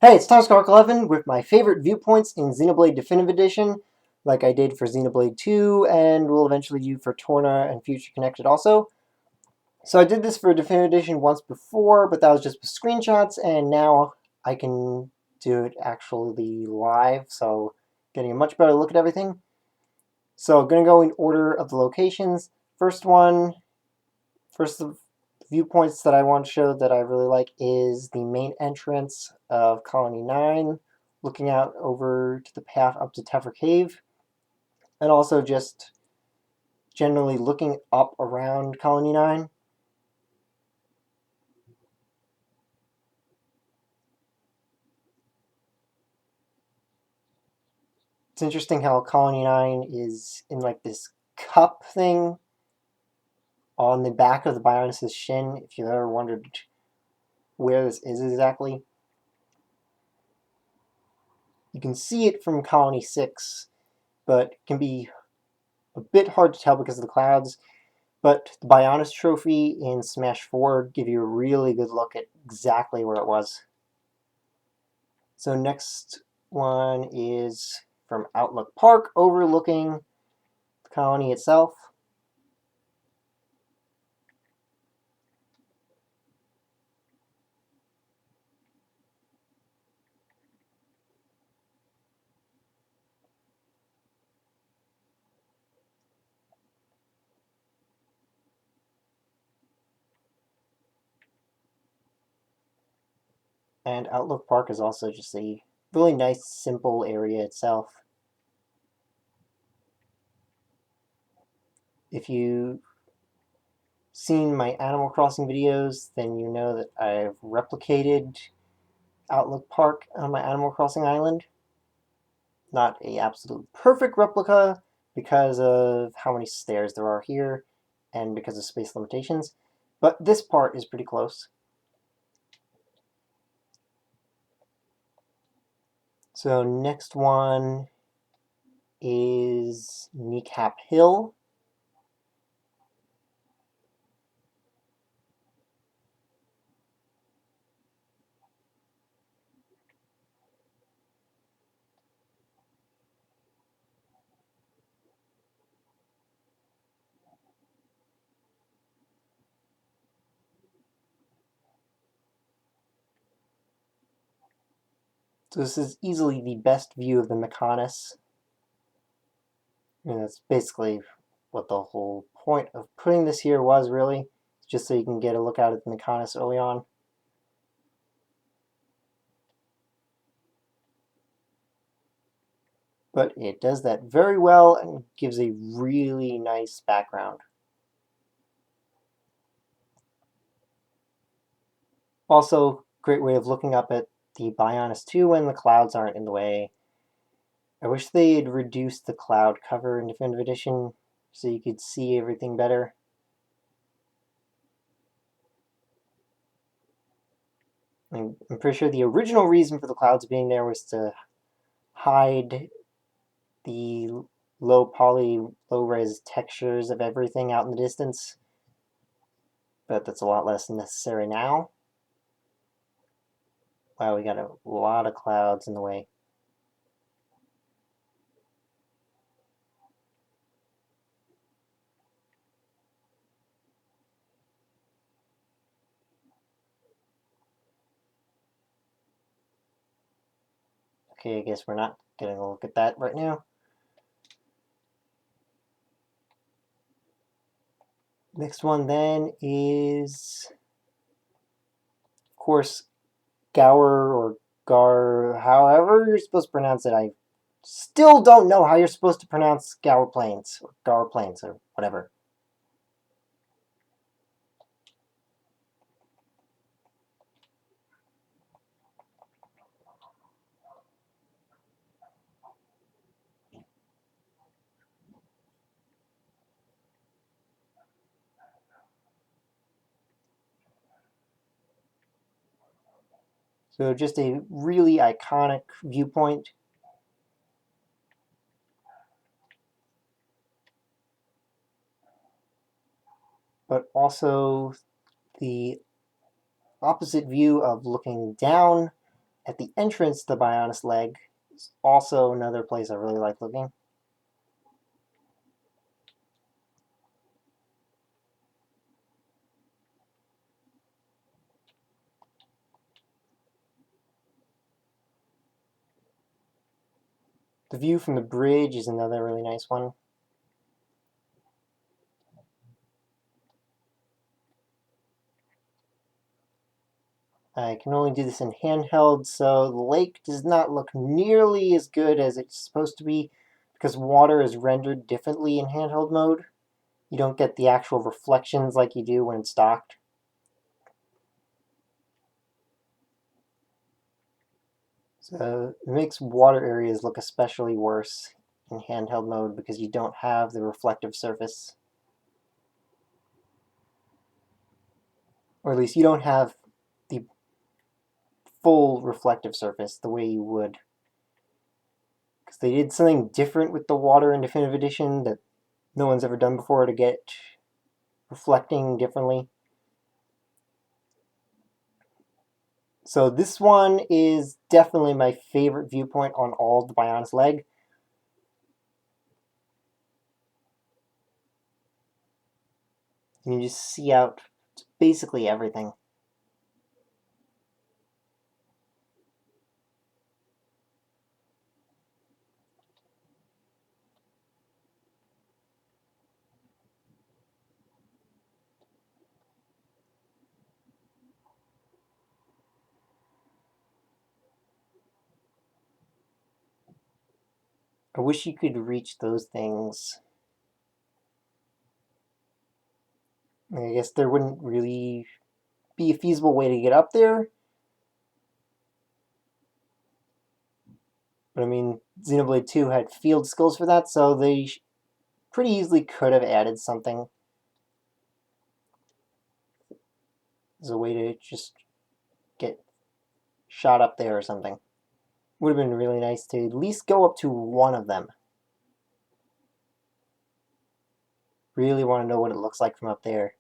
Hey, it's Scark11 with my favorite viewpoints in Xenoblade Definitive Edition, like I did for Xenoblade 2, and will eventually do for Torna and Future Connected also. So I did this for Definitive Edition once before, but that was just with screenshots, and now I can do it actually live, so getting a much better look at everything. So I'm going to go in order of the locations. First of viewpoints that I want to show that I really like is the main entrance of Colony 9, looking out over to the path up to Teffer Cave, and also just generally looking up around Colony 9. It's interesting how Colony 9 is in like this cup thing on the back of the Bionis' shin, if you've ever wondered where this is exactly. You can see it from Colony 6, but it can be a bit hard to tell because of the clouds. But the Bionis trophy in Smash 4 give you a really good look at exactly where it was. So next one is from Outlook Park, overlooking the colony itself. And Outlook Park is also just a really nice, simple area itself. If you've seen my Animal Crossing videos, then you know that I've replicated Outlook Park on my Animal Crossing island. Not a absolute perfect replica because of how many stairs there are here and because of space limitations, but this part is pretty close. So next one is Kneecap Hill. So this is easily the best view of the Mechonis. And that's basically what the whole point of putting this here was, really. Just so you can get a look out at the Mechonis early on. But it does that very well and gives a really nice background. Also, great way of looking up at the Bionis 2 when the clouds aren't in the way. I wish they'd reduced the cloud cover in Definitive Edition so you could see everything better. I'm pretty sure the original reason for the clouds being there was to hide the low poly, low res textures of everything out in the distance, but that's a lot less necessary now. Wow, we got a lot of clouds in the way. Okay, I guess we're not getting a look at that right now. Next one then is, of course, Gower or Gar, however you're supposed to pronounce it. I still don't know how you're supposed to pronounce Gower Plains or Gower Plains or whatever. So just a really iconic viewpoint. But also the opposite view of looking down at the entrance to the Bionis leg is also another place I really like looking. The view from the bridge is another really nice one. I can only do this in handheld, so the lake does not look nearly as good as it's supposed to be because water is rendered differently in handheld mode. You don't get the actual reflections like you do when it's docked. So it makes water areas look especially worse in handheld mode because you don't have the reflective surface. Or at least you don't have the full reflective surface the way you would. Because they did something different with the water in Definitive Edition that no one's ever done before to get reflecting differently. So this one is definitely my favorite viewpoint on all of the Bionis leg. You can just see out basically everything. I wish you could reach those things. I guess there wouldn't really be a feasible way to get up there. But I mean, Xenoblade 2 had field skills for that, so they pretty easily could have added something as a way to just get shot up there or something. Would have been really nice to at least go up to one of them. Really want to know what it looks like from up there.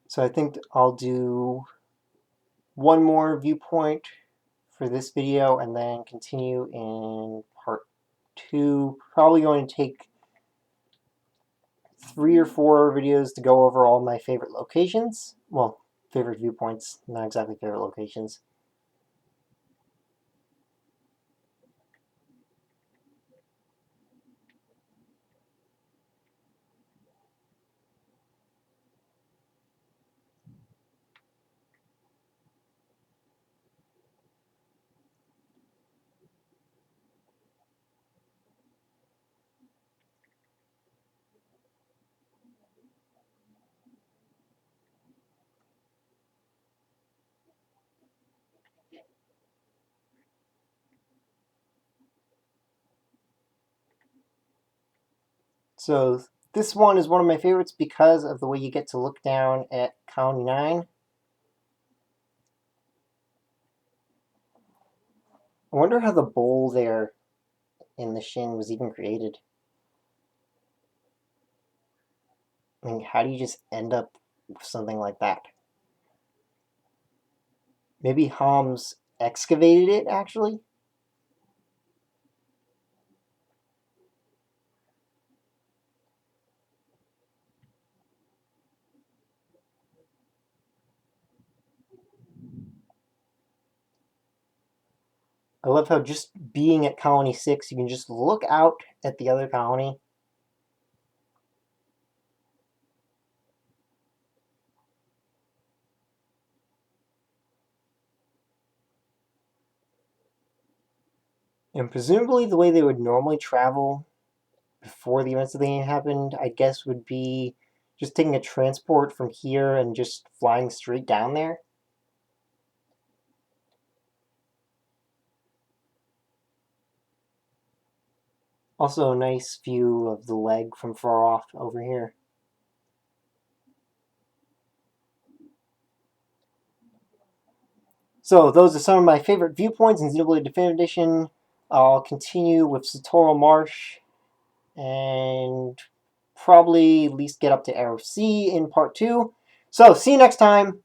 So I think I'll do one more viewpoint for this video and then continue in part 2. Probably going to take 3 or 4 videos to go over all my favorite locations. Well, favorite viewpoints, not exactly favorite locations. So this one is one of my favorites because of the way you get to look down at Colony 9. I wonder how the bowl there in the shin was even created. I mean, how do you just end up with something like that? Maybe Holmes excavated it, actually? I love how just being at Colony 6, you can just look out at the other colony. And presumably the way they would normally travel before the events of the game happened, I guess, would be just taking a transport from here and just flying straight down there. Also a nice view of the leg from far off over here. So those are some of my favorite viewpoints in Xenoblade Definitive Edition. I'll continue with Satoru Marsh and probably at least get up to Arrow C in part 2. So see you next time.